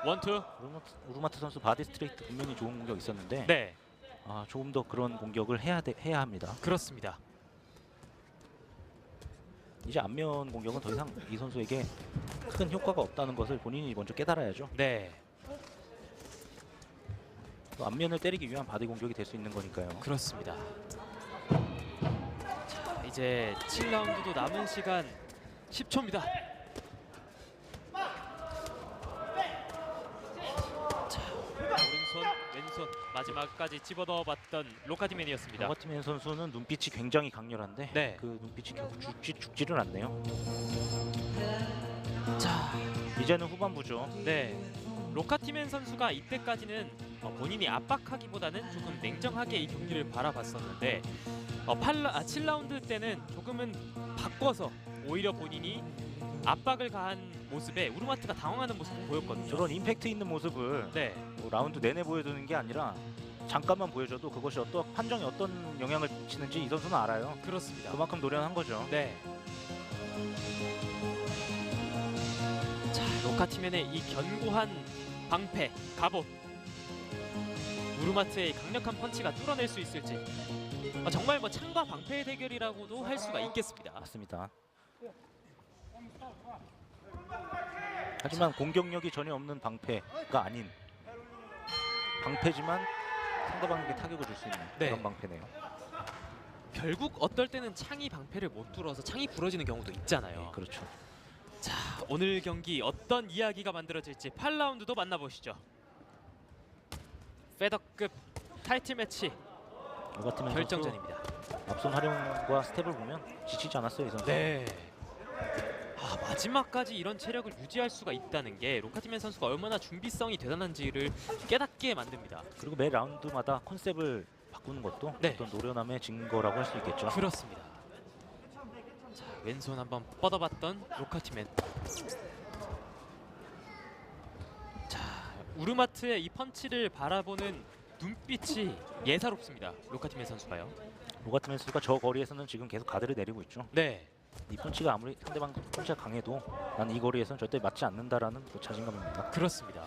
원투. 우르마트 선수 바디 스트레이트 분명히 좋은 공격 있었는데 네. 조금 더 그런 공격을 해야 합니다. 그렇습니다. 이제 안면 공격은 더 이상 이 선수에게 큰 효과가 없다는 것을 본인이 먼저 깨달아야죠. 네. 또 안면을 때리기 위한 바디 공격이 될 수 있는 거니까요. 그렇습니다. 자, 이제 7라운드도 남은 시간 10초입니다. 자, 오른손, 왼손 마지막까지 집어넣어봤던 로카티맨이었습니다. 로카티맨 선수는 눈빛이 굉장히 강렬한데 네. 그 눈빛이 결국 죽지를 않네요. 자, 이제는 후반부죠. 네. 로카티맨 선수가 이때까지는 본인이 압박하기보다는 조금 냉정하게 이 경기를 바라봤었는데 7라운드 때는 조금은 바꿔서 오히려 본인이 압박을 가한 모습에 우르마트가 당황하는 모습을 보였거든요. 저런 임팩트 있는 모습을 네, 라운드 내내 보여주는 게 아니라 잠깐만 보여줘도 그것이 판정에 어떤 영향을 미치는지 이 선수는 알아요. 그렇습니다. 그만큼 노련한 거죠. 네. 자, 로카티맨의 이 견고한 방패, 갑옷. 우르마트의 강력한 펀치가 뚫어낼 수 있을지. 정말 뭐 창과 방패의 대결이라고도 할 수가 있겠습니다. 맞습니다. 하지만 공격력이 전혀 없는 방패가 아닌 방패지만 상대방에게 타격을 줄 수 있는 네. 그런 방패네요. 결국 어떨 때는 창이 방패를 못 뚫어서 창이 부러지는 경우도 있잖아요. 네, 그렇죠. 자, 오늘 경기 어떤 이야기가 만들어질지 8라운드도 만나보시죠. 페더급 타이틀 매치 로카티맨 결정전입니다. 선수 앞선 활용과 스텝을 보면 지치지 않았어요, 이 선수. 네. 마지막까지 이런 체력을 유지할 수가 있다는 게 로카티맨 선수가 얼마나 준비성이 대단한지를 깨닫게 만듭니다. 그리고 매 라운드마다 컨셉을 바꾸는 것도 네. 어떤 노련함의 증거라고 할 수 있겠죠. 그렇습니다. 자, 왼손 한번 뻗어봤던 로카티맨. 자, 우르마트의 이 펀치를 바라보는 눈빛이 예사롭습니다. 로카티맨 선수가요. 로카티맨 선수가 저 거리에서는 지금 계속 가드를 내리고 있죠. 네. 이 펀치가 아무리 상대방 펀치가 강해도 나는 이 거리에서는 절대 맞지 않는다라는 그 자신감입니다. 그렇습니다.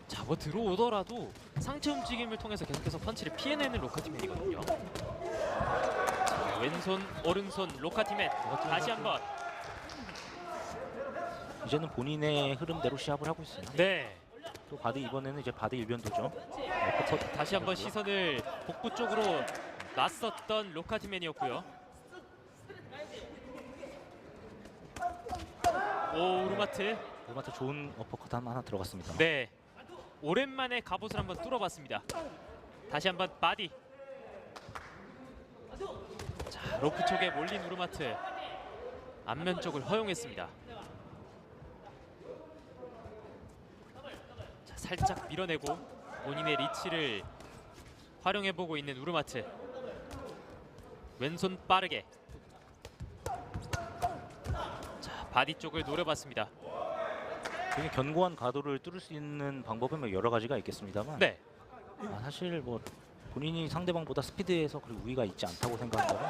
자, 뭐 들어오더라도 상체 움직임을 통해서 계속해서 펀치를 피해내는 로카티맨이거든요. 자, 왼손, 오른손 로카티맨 다시 한번. 이제는 본인의 흐름대로 시합을 하고 있어요. 네. 또 이번에는 이제 바디 일변도죠. 다시 한번 시선을 복부 쪽으로 놨었던 로카티맨이었고요. 오, 우르마트. 우르마트 좋은 어퍼컷 하나 들어갔습니다. 네. 오랜만에 갑옷을 한번 뚫어봤습니다. 다시 한번 바디. 자, 로프 쪽에 몰린 우르마트. 앞면 쪽을 허용했습니다. 자, 살짝 밀어내고 본인의 리치를 활용해보고 있는 우르마트. 왼손 빠르게. 자, 바디 쪽을 노려봤습니다. 굉장히 견고한 가도를 뚫을 수 있는 방법은 뭐 여러 가지가 있겠습니다만 네. 사실 뭐 본인이 상대방보다 스피드에서 그리고 우위가 있지 않다고 생각한다면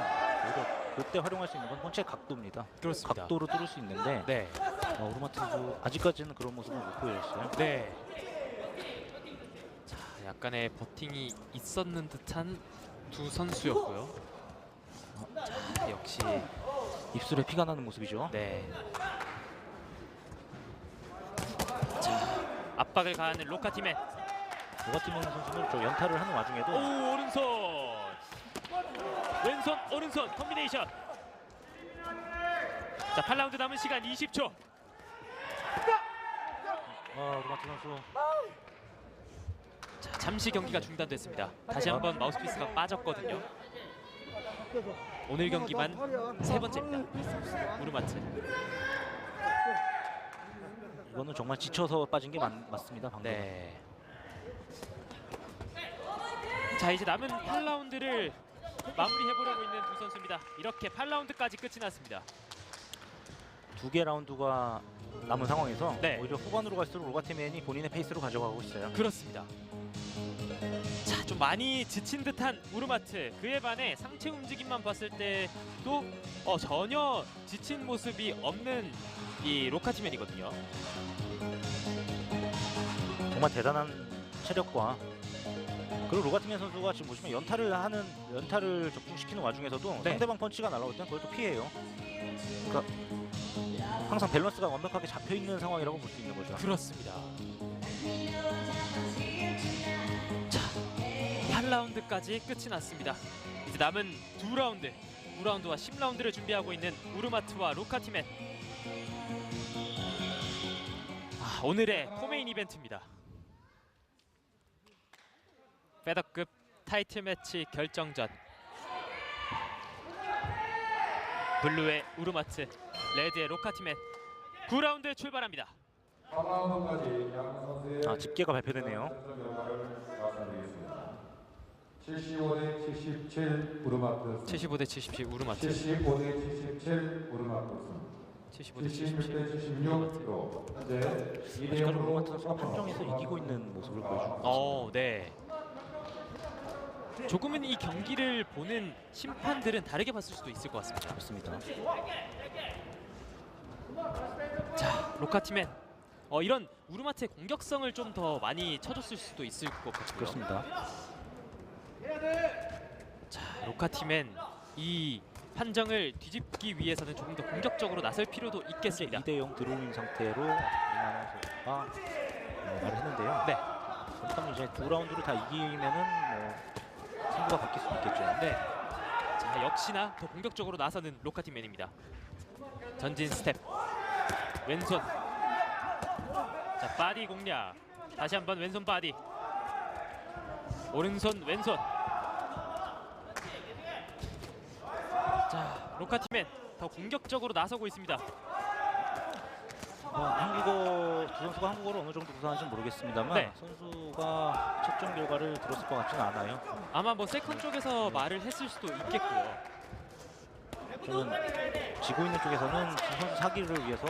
오히려 그때 활용할 수 있는 건 펀치의 각도입니다. 그렇습니다. 각도로 뚫을 수 있는데 네. 우르마트 선수 아직까지는 그런 모습을 못 보여줬어요. 네. 자, 약간의 버팅이 있었는 듯한 두 선수였고요. 자, 역시 입술에 피가 나는 모습이죠. 네. 자, 압박을 가하는 로카티맨. 로카티맨 선수는 저 연타를 하는 와중에도 오, 오른손. 왼손, 오른손 콤비네이션. 자, 8라운드 남은 시간 20초. 로카티 선수 자, 잠시 경기가 중단됐습니다. 다시 한번 마우스피스가 빠졌거든요. 오늘 경기만 세 번째입니다. 우르마트. 이거는 정말 지쳐서 빠진 게 맞습니다. 방금. 네. 자, 이제 남은 8라운드를 마무리해보려고 있는 두 선수입니다. 이렇게 8라운드까지 끝이 났습니다. 2개 라운드가 남은 상황에서 네. 오히려 후반으로 갈수록 로가티맨이 본인의 페이스로 가져가고 있어요. 그렇습니다. 자, 좀 많이 지친 듯한 우르마트. 그에 반해 상체 움직임만 봤을 때도 전혀 지친 모습이 없는 이 로카티맨이거든요. 정말 대단한 체력과 그리고 로가티맨 선수가 지금 보시면 연타를 적중시키는 와중에서도 네. 상대방 펀치가 날아올 땐 그걸 또 피해요. 그러니까 항상 밸런스가 완벽하게 잡혀 있는 상황이라고 볼 수 있는 거죠. 그렇습니다. 자, 8라운드까지 끝이 났습니다. 이제 남은 2라운드, 9라운드와 10라운드를 준비하고 있는 우르마트와 로카티맨. 오늘의 코메인 이벤트입니다. 페더급 타이틀 매치 결정전. 블루의 우르마트, 레드의 로카티맨. 9라운드 출발합니다. 3라운드까지 양 선수의 집계가 발표되네요. 결과를 말씀드리겠습니다. 75대 77 우르마트 75대 77 우르마트. 75대 77 우르마트 75대 76대 77. 76로 현재 2대 아직까지 로마트 선수가 판정에서 이기고 있는 모습을 보여주고 있습니다. 네. 조금은 이 경기를 보는 심판들은 다르게 봤을 수도 있을 것 같습니다. 그렇습니다. 자, 로카티맨. 이런 우르마트의 공격성을 좀 더 많이 쳐줬을 수도 있을 것 같고요. 그렇습니다. 자, 로카티맨 이 판정을 뒤집기 위해서는 조금 더 공격적으로 나설 필요도 현재 있겠습니다. 2대0 드로잉 상태로 이만호 선수가 말을 했는데요. 네. 일단 이제 2라운드를 다 이기면은 승부가 바뀔 수 있겠죠. 네. 자, 역시나 더 공격적으로 나서는 로카티맨입니다. 전진 스텝. 왼손. 자, 바디 공략. 다시 한번 왼손 바디. 오른손 왼손. 자, 로카티맨 더 공격적으로 나서고 있습니다. 한국어 두 선수가 한국어를 어느 정도 구사하는지 모르겠습니다만 네. 선수가 채점 결과를 들었을 것 같지는 않아요. 아마 뭐 세컨 쪽에서 말을 했을 수도 있겠고요. 저는 지고 있는 쪽에서는 두 선수 사기를 위해서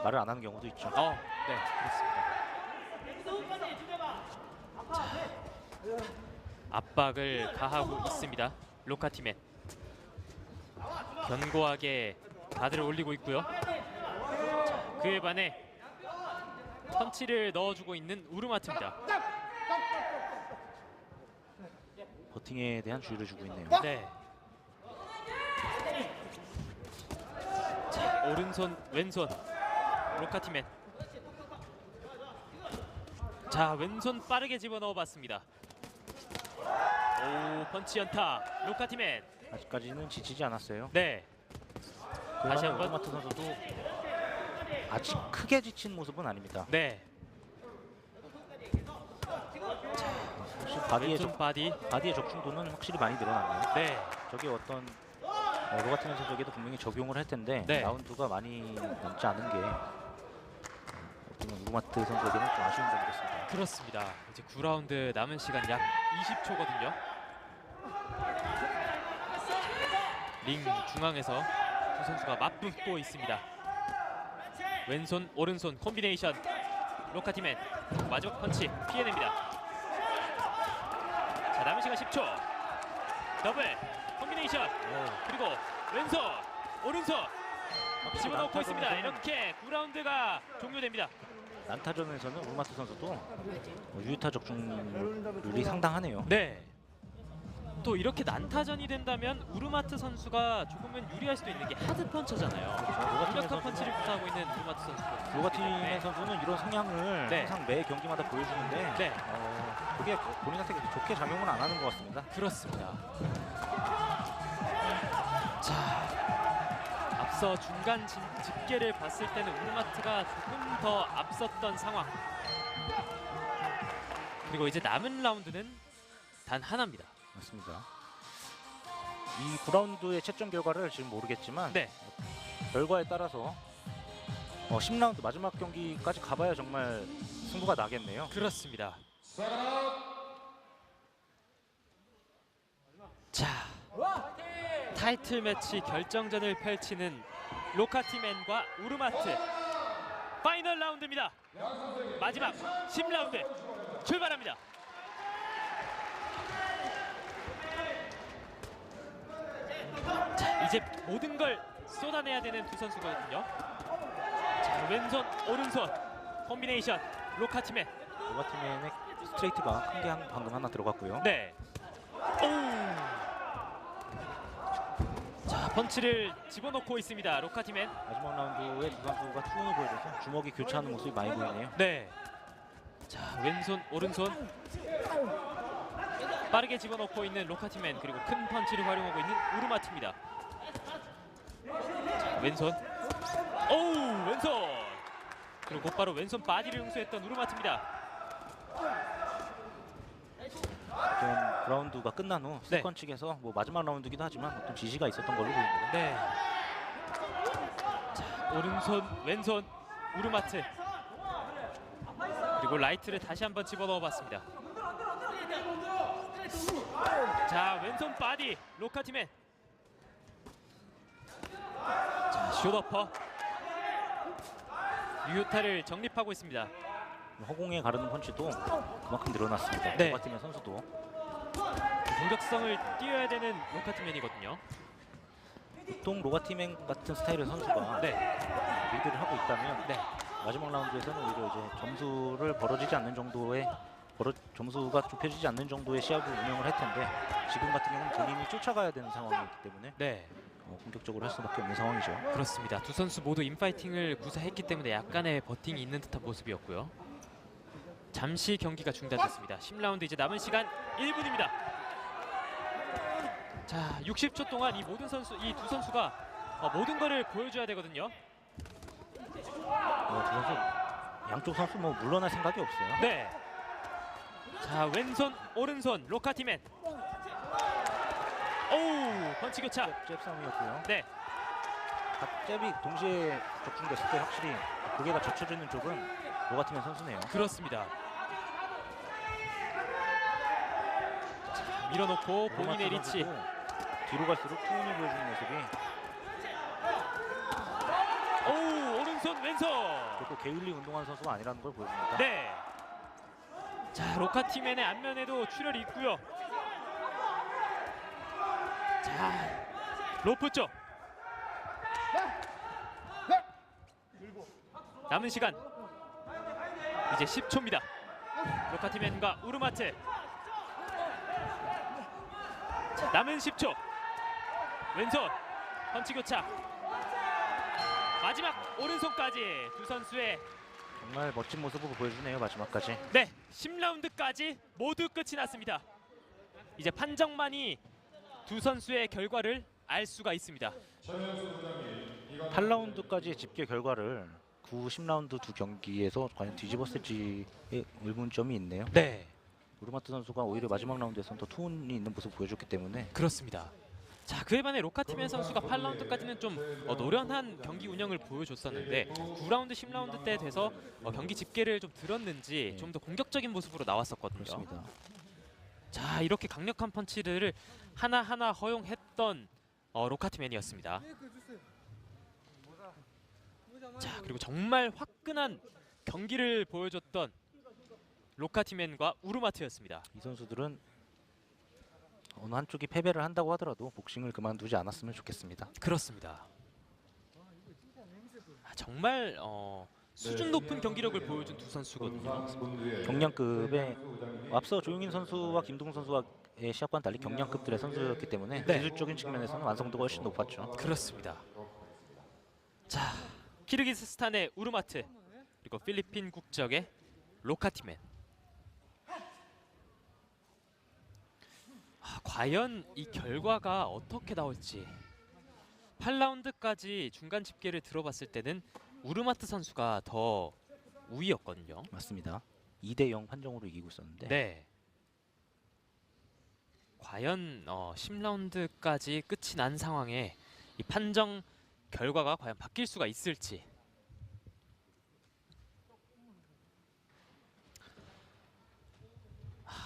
말을 안 하는 경우도 있죠. 네, 그렇습니다. 자, 압박을 가하고 있습니다. 로카티맨 견고하게 가드를 올리고 있고요. 자, 그에 반해 펀치를 넣어주고 있는 우르마트입니다. 버팅에 대한 주의를 주고 있네요. 네. 자, 오른손 왼손 로카티맨. 자, 왼손 빠르게 집어넣어봤습니다. 오, 펀치 연타 로카티맨. 아직까지는 지치지 않았어요. 네. 다시 한번. 우르마트 선수도 아직 크게 지친 모습은 아닙니다. 네. 혹시 바디의 왼손 바디. 적중도는 확실히 많이 늘어났네요. 네. 저게 어떤 로가티맨 선수에게도 분명히 적용을 할 텐데 네. 라운드가 많이 남지 않은 게 어떤 우르마트 선수에게는 좀 아쉬운 점이겠습니다. 그렇습니다. 이제 9라운드 남은 시간 약 20초거든요. 링 중앙에서 두 선수가 맞붙고 있습니다. 왼손 오른손 콤비네이션. 로카티맨 마지막 펀치 피해냅니다. 자, 남은 시간 10초. 더블 콤비네이션. 그리고 왼손 오른손 집어넣고 있습니다. 이렇게 9라운드가 종료됩니다. 난타전에서는 우르마트 선수도 유효타 적중률이 상당하네요. 네. 또 이렇게 난타전이 된다면 우르마트 선수가 조금은 유리할 수도 있는 게 하드 펀처잖아요. 강력한 펀치를 구사하고 있는 우르마트 선수. 로가티맨 선수는 이런 성향을 네. 항상 매 경기마다 보여주는데 네. 그게 본인한테 좋게 작용은 안 하는 것 같습니다. 그렇습니다. 자, 앞서 중간 집계를 봤을 때는 우르마트가 조금 더 앞섰던 상황. 그리고 이제 남은 라운드는 단 하나입니다. 맞습니다. 이 9라운드의 채점 결과를 지금 모르겠지만 네. 결과에 따라서 10라운드 마지막 경기까지 가봐야 정말 승부가 나겠네요. 그렇습니다. 세컨 자, 타이틀 매치 결정전을 펼치는 로카티맨과 우르마트 파이널 라운드입니다. 마지막 10라운드 출발합니다. 자, 이제 모든 걸 쏟아내야 되는 두 선수거든요. 자, 왼손 오른손 콤비네이션 로카티맨. 로카티맨의 스트레이트가 큰 게 방금 하나 들어갔고요. 네. 오. 자, 펀치를 집어넣고 있습니다. 로카티맨. 마지막 라운드에 두 선수가 투혼을 보여줘서 주먹이 교차하는 모습이 많이 보이네요. 네. 자, 왼손 오른손 빠르게 집어넣고 있는 로카티맨, 그리고 큰 펀치를 활용하고 있는 우르마트입니다. 자, 왼손. 오우, 왼손. 그리고 곧바로 왼손 바디를 응수했던 우르마트입니다. 어떤 라운드가 끝난 후 네. 세컨 측에서 뭐 마지막 라운드기도 하지만 어떤 지시가 있었던 걸로 보입니다. 네. 자, 오른손 왼손 우르마트. 그리고 라이트를 다시 한번 집어넣어봤습니다. 자, 왼손 바디 로카티맨. 자, 숏어퍼. 유효타를 정립하고 있습니다. 허공에 가르는 펀치도 그만큼 늘어났습니다. 네. 로카티맨 선수도 공격성을 띄워야 되는 로카티맨이거든요. 보통 로카티맨 같은 스타일의 선수가 네. 리드를 하고 있다면 네. 마지막 라운드에서는 오히려 이제 점수를 벌어지지 않는 정도의 점수가 좁혀지지 않는 정도의 시합을 운영을 할 텐데 지금 같은 경우는 본인이 쫓아가야 되는 상황이기 때문에 네. 공격적으로 할 수밖에 없는 상황이죠. 그렇습니다. 두 선수 모두 인파이팅을 구사했기 때문에 약간의 버팅이 있는 듯한 모습이었고요. 잠시 경기가 중단됐습니다. 10라운드 이제 남은 시간 1분입니다. 자, 60초 동안 이 두 선수가 모든 거를 보여줘야 되거든요. 두 선수 양쪽 선수 뭐 물러날 생각이 없어요. 네. 자, 왼손 오른손 로카티맨. 오우, 펀치 교차. 잽 싸움이었고요. 네. 잽이 동시에 적중됐을 때 확실히 고개가 젖혀지는 쪽은 로카티맨 선수네요. 그렇습니다. 자, 밀어놓고 본인의 로카티맨 리치. 선수도 뒤로 갈수록 투혼을 보여주는 모습이 오우, 오른손 왼손. 또 게을리 운동하는 선수가 아니라는 걸 보여줍니다. 네. 자, 로카티맨의 안면에도 출혈이 있고요. 자, 로프 쪽. 남은 시간 이제 10초입니다. 로카티맨과 우르마트. 자, 남은 10초. 왼손 펀치 교차. 마지막 오른손까지 두 선수의 정말 멋진 모습을 보여주네요. 마지막까지. 네, 10라운드까지 모두 끝이 났습니다. 이제 판정만이 두 선수의 결과를 알 수가 있습니다. 8라운드까지의 집계 결과를 9, 10라운드 두 경기에서 과연 뒤집었을지의 의문점이 있네요. 네, 우르마트 선수가 오히려 마지막 라운드에서는 더 투혼이 있는 모습을 보여줬기 때문에 그렇습니다. 자, 그에 반해 로카티맨 선수가 8라운드까지는 좀 노련한 경기 운영을 보여줬었는데 9라운드, 10라운드 때 돼서 경기 집계를 좀 들었는지 좀 더 공격적인 모습으로 나왔었거든요. 그렇습니다. 자, 이렇게 강력한 펀치들을 하나하나 허용했던 로카티맨이었습니다. 자, 그리고 정말 화끈한 경기를 보여줬던 로카티맨과 우르마트였습니다. 이 선수들은 어느 한쪽이 패배를 한다고 하더라도 복싱을 그만두지 않았으면 좋겠습니다. 그렇습니다. 정말 수준 높은 경기력을 보여준 두 선수거든요. 경량급의 앞서 조용인 선수와 김동 선수와의 시합과는 달리 경량급들의 선수였기 때문에 네. 기술적인 측면에서는 완성도가 훨씬 높았죠. 그렇습니다. 자, 키르기스스탄의 우르마트, 그리고 필리핀 국적의 로카티맨. 과연 이 결과가 어떻게 나올지. 8라운드까지 중간 집계를 들어봤을 때는 우르마트 선수가 더 우위였거든요. 맞습니다. 2대0 판정으로 이기고 있었는데 네. 과연 10라운드까지 끝이 난 상황에 이 판정 결과가 과연 바뀔 수가 있을지.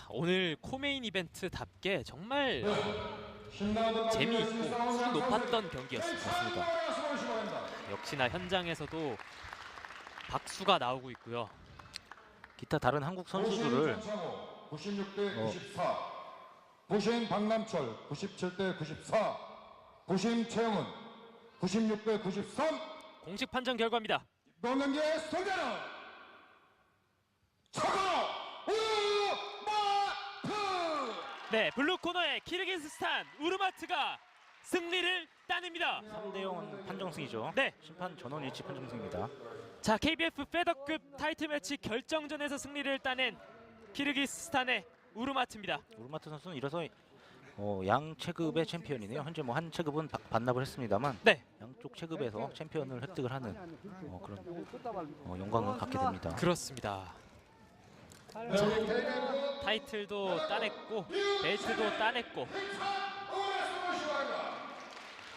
오늘 코메인 이벤트답게 정말 신나는 재미있고 수준 높았던 경기였습니다. 맞습니다. 역시나 현장에서도 박수가 나오고 있고요. 기타 다른 한국 선수들을 96대 94, 부신 박남철 97대 94, 부신 최영은 96대 93. 공식 판정 결과입니다. 이번 경기의 승자는 차가로 우르마트. 네, 블루 코너의 키르기스스탄 우르마트가 승리를 따냅니다. 3대0 판정승이죠. 네. 심판 전원 일치 판정승입니다. 자, KBF 페더급 타이틀 매치 결정전에서 승리를 따낸 키르기스스탄의 우르마트입니다. 우르마트 선수는 이래서 양 체급의 챔피언이네요. 현재 뭐 한 체급은 반납을 했습니다만 네, 양쪽 체급에서 챔피언을 획득을 하는 그런 영광을 갖게 됩니다. 그렇습니다. 자, 타이틀도 따냈고 벨트도 따냈고.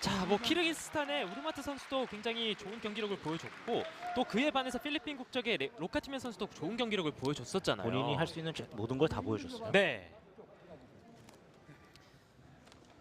자, 뭐 키르기스스탄의 우르마트 선수도 굉장히 좋은 경기력을 보여줬고 또 그에 반해서 필리핀 국적의 로카티멘 선수도 좋은 경기력을 보여줬었잖아요. 본인이 할 수 있는 모든 걸 다 보여줬어요. 네.